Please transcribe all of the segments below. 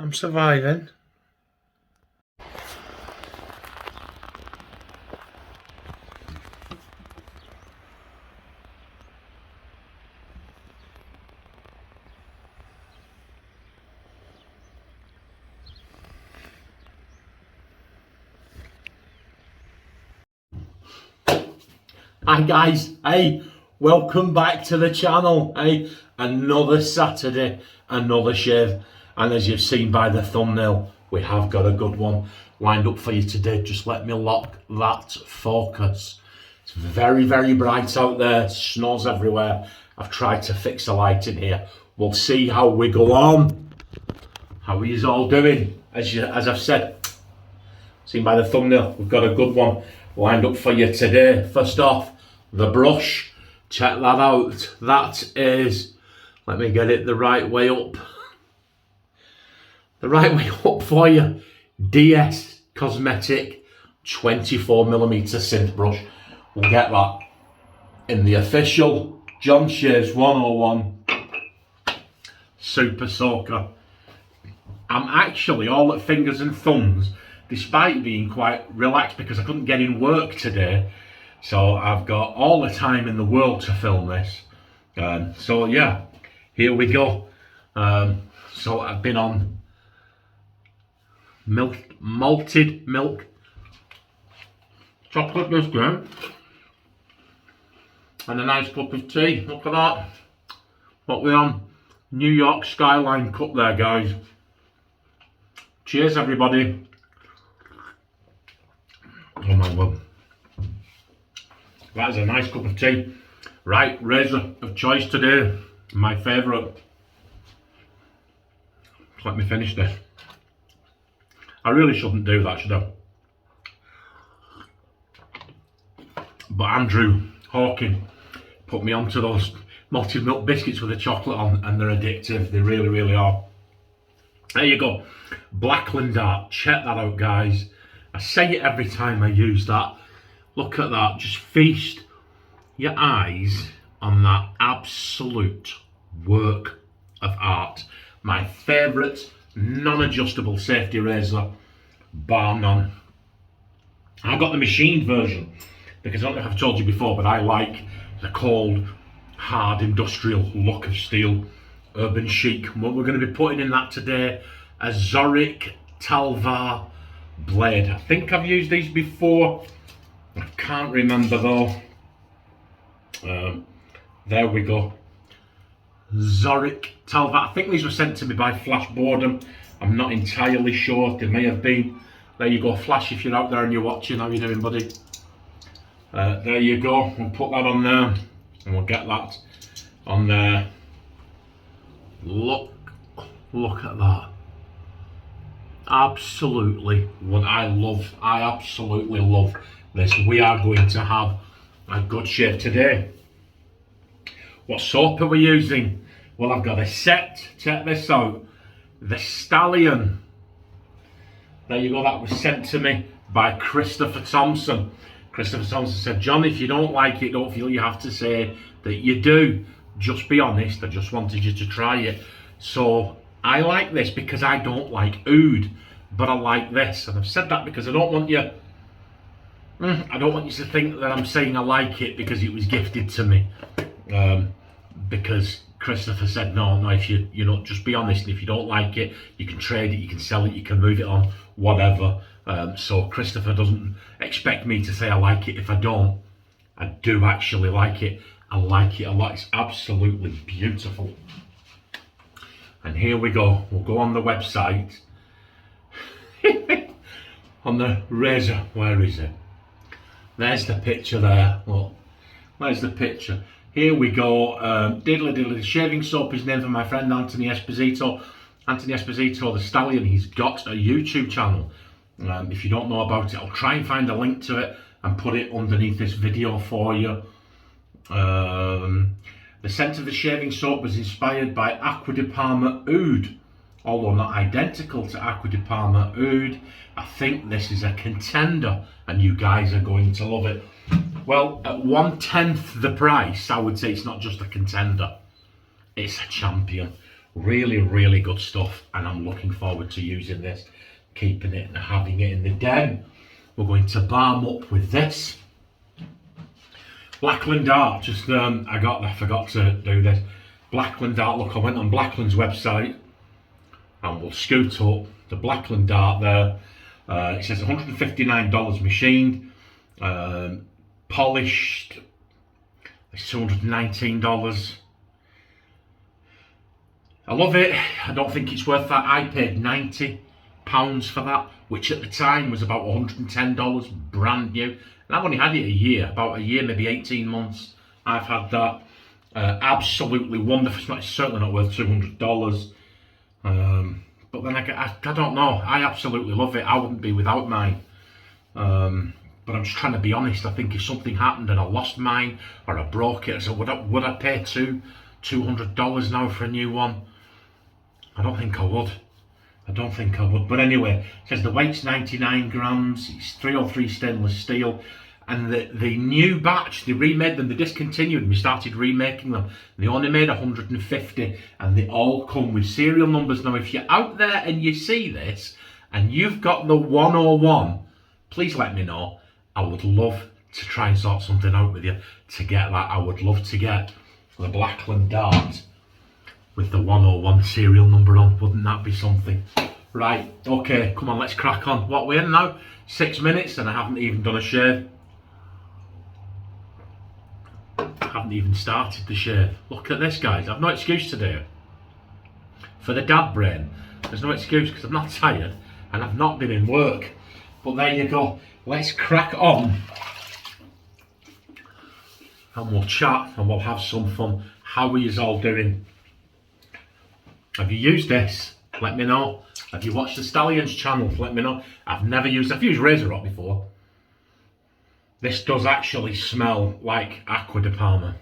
I'm surviving. Hi guys, hey, welcome back to the channel. Hey, another Saturday, another shave, and as you've seen by the thumbnail, we have got a good one lined up for you today. Just let me lock that focus. It's very, very bright out there, snows everywhere. I've tried to fix the light in here. We'll see how we go on. How are you all doing? As I've said, seen by the thumbnail, we've got a good one lined up for you today. First off, the brush, check that out. That is, let me get it the right way up. The right way up for you. DS Cosmetic 24mm synth brush. We'll get that in the official John Shaves 101 Super Soaker. I'm actually all at fingers and thumbs, despite being quite relaxed because I couldn't get in work today. So I've got all the time in the world to film this. So yeah, here we go. So I've been on malted milk chocolate biscuit and a nice cup of tea. Look at that. What we're on New York skyline cup there, guys. Cheers, everybody. Oh my God. That is a nice cup of tea. Right, razor of choice today. My favourite. Let me finish this. I really shouldn't do that, should I? But Andrew Hawking put me onto those malted milk biscuits with the chocolate on, and they're addictive. They really, really are. There you go. Blackland art. Check that out, guys. I say it every time I use that. Look at that. Just feast your eyes on that absolute work of art. My favourite non-adjustable safety razor, bar none. I got the machined version because I don't know if I've told you before, but I like the cold, hard, industrial look of steel, urban chic. What we're going to be putting in that today, a Zorrick Talvar blade. I think I've used these before. I can't remember though. There we go. Zorrick Talvar. I think these were sent to me by Flash Boredom. I'm not entirely sure. They may have been. There you go, Flash, if you're out there and you're watching. How you doing, buddy? There you go. We'll put that on there and we'll get that on there. Look at that. Absolutely what I absolutely love this. We are going to have a good shave today. What soap are we using? Well, I've got a set. Check this out. The Stallion. There you go. That was sent to me by Christopher Thompson. Christopher Thompson said, John, if you don't like it, don't feel you have to say that you do. Just be honest. I just wanted you to try it. So I like this because I don't like oud, but I like this. And I've said that because I don't want you to think that I'm saying I like it because it was gifted to me. Because Christopher said, no, if you know, just be honest. And if you don't like it, you can trade it, you can sell it, you can move it on, whatever. So Christopher doesn't expect me to say I like it if I don't. I do actually like it. I like it a lot. It's absolutely beautiful. And here we go. We'll go on the website. On the razor. Where is it? There's the picture there. Look. There's the picture. Here we go. Diddly diddly. The shaving soap is named for my friend Anthony Esposito. Anthony Esposito, the Stallion. He's got a YouTube channel. If you don't know about it, I'll try and find a link to it and put it underneath this video for you. The scent of the shaving soap was inspired by Aqua di Parma oud, although not identical to Aqua di Parma oud. I think this is a contender and you guys are going to love it. Well, at 1/10 the price, I would say it's not just a contender, it's a champion. Really, really good stuff, and I'm looking forward to using this, keeping it and having it in the den. We're going to balm up with this Blackland art. Just I forgot to do this. Blackland art. Look, I went on Blackland's website, and we'll scoot up the Blackland art there. It says $159 machined, polished. It's $219. I love it. I don't think it's worth that. I paid £90 for that, which at the time was about $110, brand new. And I've only had it a year, about a year, maybe 18 months. I've had that. Absolutely wonderful. It's certainly not worth $200. But then I don't know. I absolutely love it. I wouldn't be without mine. But I'm just trying to be honest. I think if something happened and I lost mine or I broke it, so would I pay $200 now for a new one? I don't think I would. But anyway, it says the weight's 99 grams. It's 303 stainless steel. And the new batch, they remade them, they discontinued and we started remaking them. They only made 150 and they all come with serial numbers. Now, if you're out there and you see this and you've got the 101, please let me know. I would love to try and sort something out with you to get that. I would love to get the Blackland dart with the 101 serial number on. Wouldn't that be something? Right, okay, come on, let's crack on. What we're in now? 6 minutes and I haven't even done a shave. I haven't even started the shave. Look at this, guys. I've no excuse today. For the dad brain, there's no excuse because I'm not tired and I've not been in work. But there you go. Let's crack on. And we'll chat and we'll have some fun. How are you all doing? Have you used this? Let me know. Have you watched the Stallion's channel? Let me know. I've used RazoRock before. This does actually smell like Aqua de Parma.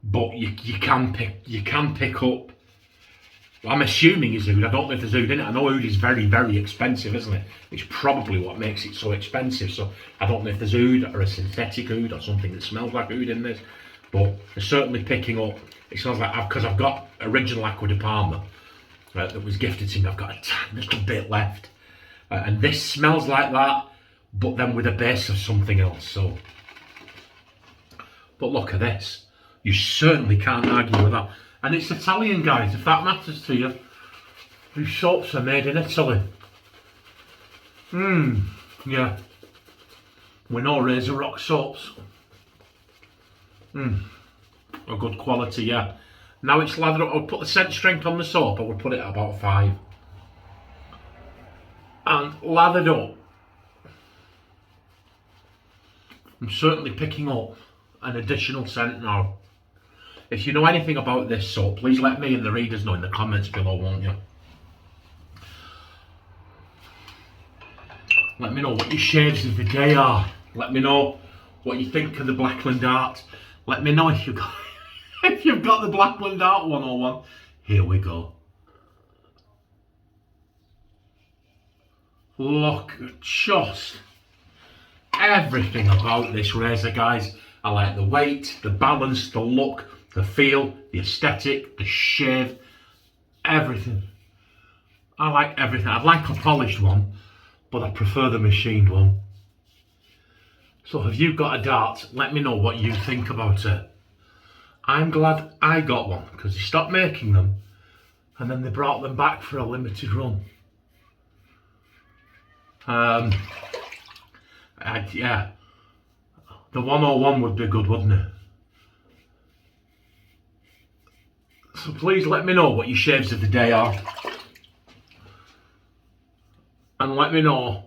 But you can pick up. I'm assuming it's oud. I don't know if there's oud in it. I know oud is very, very expensive, isn't it? It's probably what makes it so expensive. So I don't know if there's oud or a synthetic oud or something that smells like oud in this. But it's certainly picking up. It smells like, because I've got original Aqua de Parma that was gifted to me. I've got a tiny little bit left. And this smells like that, but then with a base of something else. So, but look at this. You certainly can't argue with that. And it's Italian, guys, if that matters to you. These soaps are made in Italy. Yeah. We know RazoRock soaps. A good quality, yeah. Now it's lathered up. I would put the scent strength on the soap. I would put it at about 5. And lathered up. I'm certainly picking up an additional scent now. If you know anything about this soap, please let me and the readers know in the comments below, won't you? Let me know what your shaves of the day are. Let me know what you think of the Blackland art. Let me know if you've got if you've got the Blackland art 101. Here we go. Look at just everything about this razor, guys. I like the weight, the balance, the look, the feel, the aesthetic, the shave, everything. I like everything. I'd like a polished one, but I prefer the machined one. So have you got a dart? Let me know what you think about it. I'm glad I got one because they stopped making them and then they brought them back for a limited run. Yeah, the 101 would be good, wouldn't it? So please let me know what your shaves of the day are. And let me know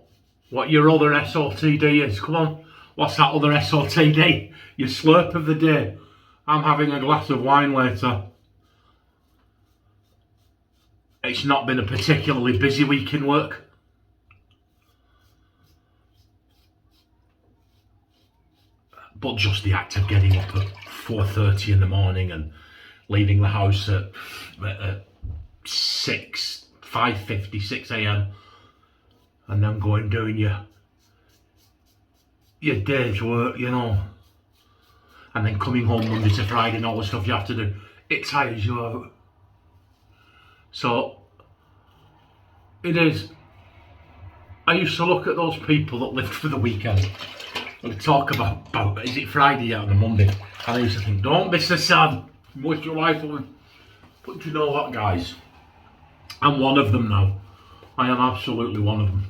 what your other SOTD is. Come on, what's that other SOTD? Your slurp of the day. I'm having a glass of wine later. It's not been a particularly busy week in work. But just the act of getting up at 4:30 in the morning and leaving the house at 5:50, 6 a.m. and then going doing your day's work, you know, and then coming home Monday to Friday and all the stuff you have to do. it tires you out. So it is. I used to look at those people that lived for the weekend and they talk about is it Friday yet on a Monday? And I used to think, don't be so sad, waste your life on. But do you know what, guys? I'm one of them now. I am absolutely one of them.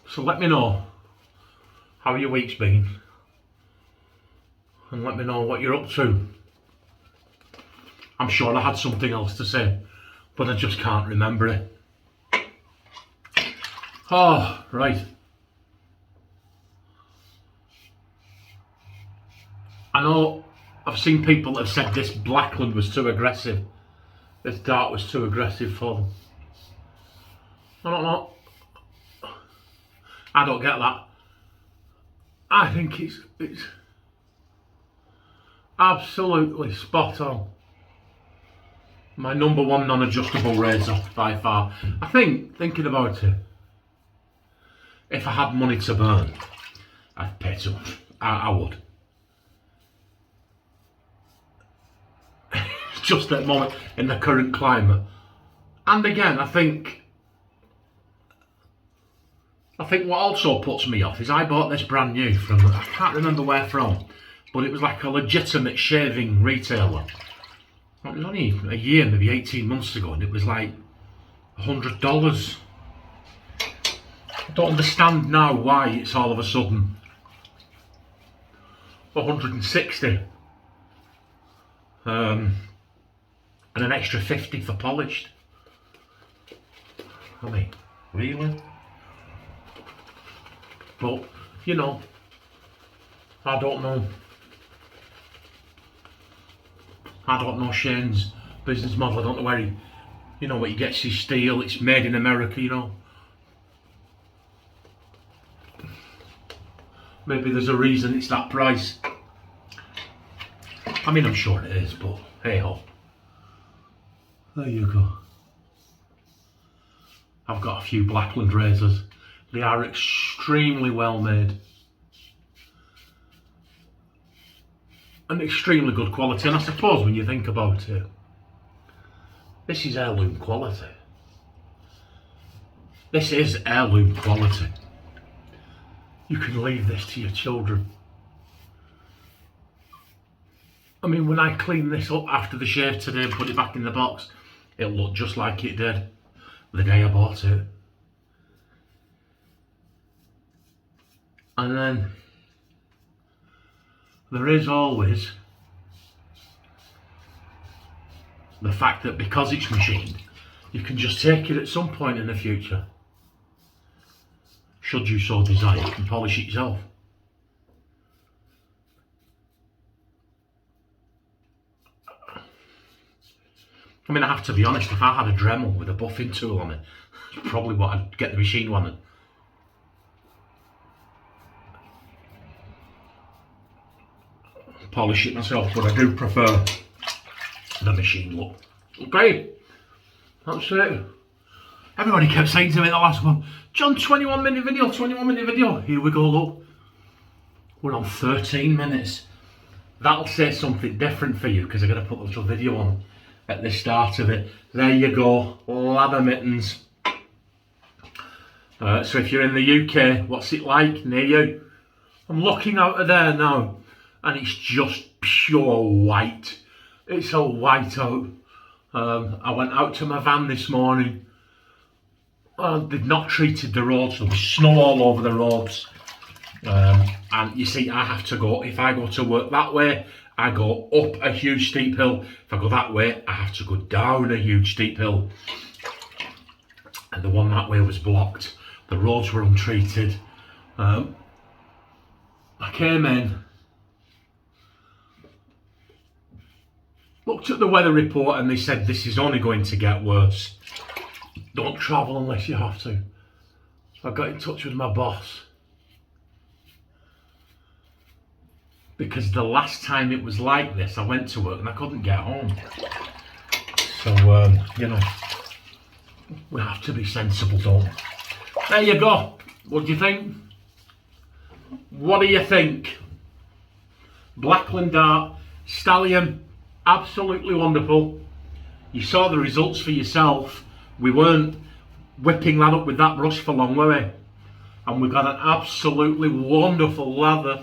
So let me know how your week's been. And let me know what you're up to. I'm sure I had something else to say, but I just can't remember it. Oh, right. I know I've seen people that have said this Blackland was too aggressive. This dart was too aggressive for them. I don't know. I don't get that. I think it's absolutely spot on. My number one non-adjustable razor by far. I think, thinking about it, if I had money to burn, I'd pay too much. I would. Just at the moment, in the current climate. And again, I think what also puts me off is I bought this brand new from, I can't remember where from, but it was like a legitimate shaving retailer. It was only a year, maybe 18 months ago, and it was like $100. I don't understand now why it's all of a sudden 160. And an extra 50 for polished. I mean, really? But, you know, I don't know. I don't know Shane's business model. I don't know where he, you know, where he gets his steel. It's made in America, you know. Maybe there's a reason it's that price. I mean, I'm sure it is, but hey ho. There you go. I've got a few Blackland razors. They are extremely well made. And extremely good quality. And I suppose when you think about it, this is heirloom quality. This is heirloom quality. You can leave this to your children. I mean, when I cleaned this up after the shave today and put it back in the box, it looked just like it did the day I bought it. And then there is always the fact that because it's machined, you can just take it at some point in the future, should you so desire, and polish it yourself. I mean, I have to be honest, if I had a Dremel with a buffing tool on it, it's probably what I'd get the machine one and polish it myself, but I do prefer the machine look. Okay, that's it. Everybody kept saying to me the last one, John, 21-minute video, 21-minute video. Here we go, look. We're on 13 minutes. That'll say something different for you because I'm going to put a little video on at the start of it. There you go, lather mittens. So if you're in the UK, what's it like near you? I'm looking out of there now and it's just pure white. It's so white out. I went out to my van this morning. They'd not treated the roads, there was snow all over the roads. And you see, I have to go, if I go to work that way, I go up a huge steep hill. If I go that way, I have to go down a huge steep hill. And the one that way was blocked. The roads were untreated. I came in, looked at the weather report and they said this is only going to get worse. Don't travel unless you have to. So I got in touch with my boss. Because the last time it was like this, I went to work and I couldn't get home. So, you know, we have to be sensible, don't we? There you go. What do you think? What do you think? Blackland dart, Stallion, Absolutely wonderful. You saw the results for yourself. We weren't whipping that up with that brush for long, were we? And we've got an absolutely wonderful lather.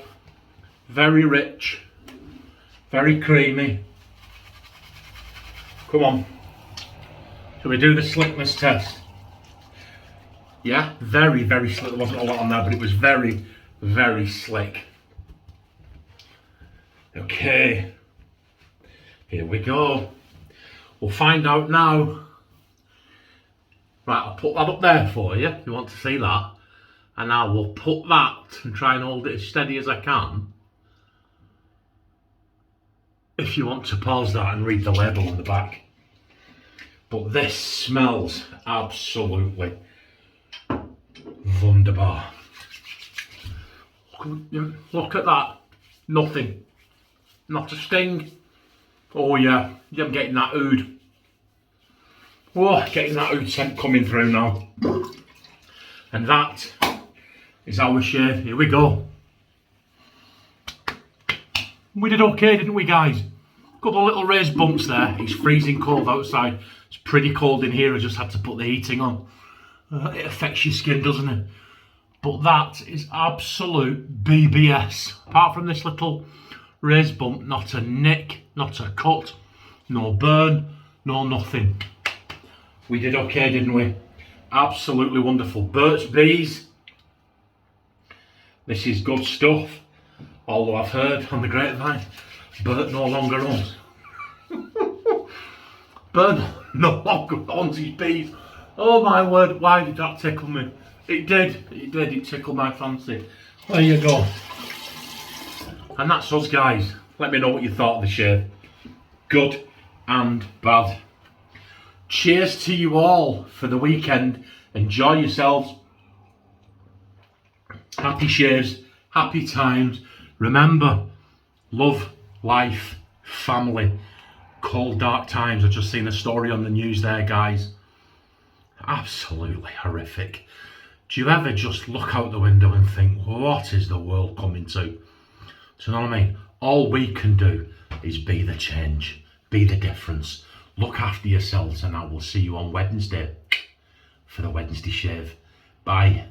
Very rich, very creamy. Come on. Shall we do the slickness test? Yeah, very, very slick. There wasn't a lot on there, but it was very, very slick. Okay. Here we go. We'll find out now. Right, I'll put that up there for you if you want to see that. And I will put that and try and hold it as steady as I can. If you want to pause that and read the label on the back. But this smells absolutely wunderbar. Look at that. Nothing. Not a sting. Oh yeah, I'm getting that oud. Oh, getting that oud scent coming through now. And that is our shave. Here we go. We did okay, didn't we, guys? Couple of little raised bumps there. It's freezing cold outside. It's pretty cold in here. I just had to put the heating on. It affects your skin, doesn't it? But that is absolute BBS. Apart from this little raised bump, not a nick, not a cut, no burn, no nothing. We did okay, didn't we? Absolutely wonderful. Burt's Bees. This is good stuff. Although I've heard on the grapevine, Bert no longer owns. Bert no longer owns his bees. Oh my word, why did that tickle me? It did, it tickled my fancy. There you go. And that's us, guys. Let me know what you thought of the shave. Good and bad. Cheers to you all for the weekend. Enjoy yourselves. Happy shaves, happy times. Remember, love, life, family. Cold, dark times. I've just seen a story on the news there, guys. Absolutely horrific. Do you ever just look out the window and think, what is the world coming to? Do you know what I mean? All we can do is be the change, be the difference. Look after yourselves, and I will see you on Wednesday for the Wednesday shave. Bye.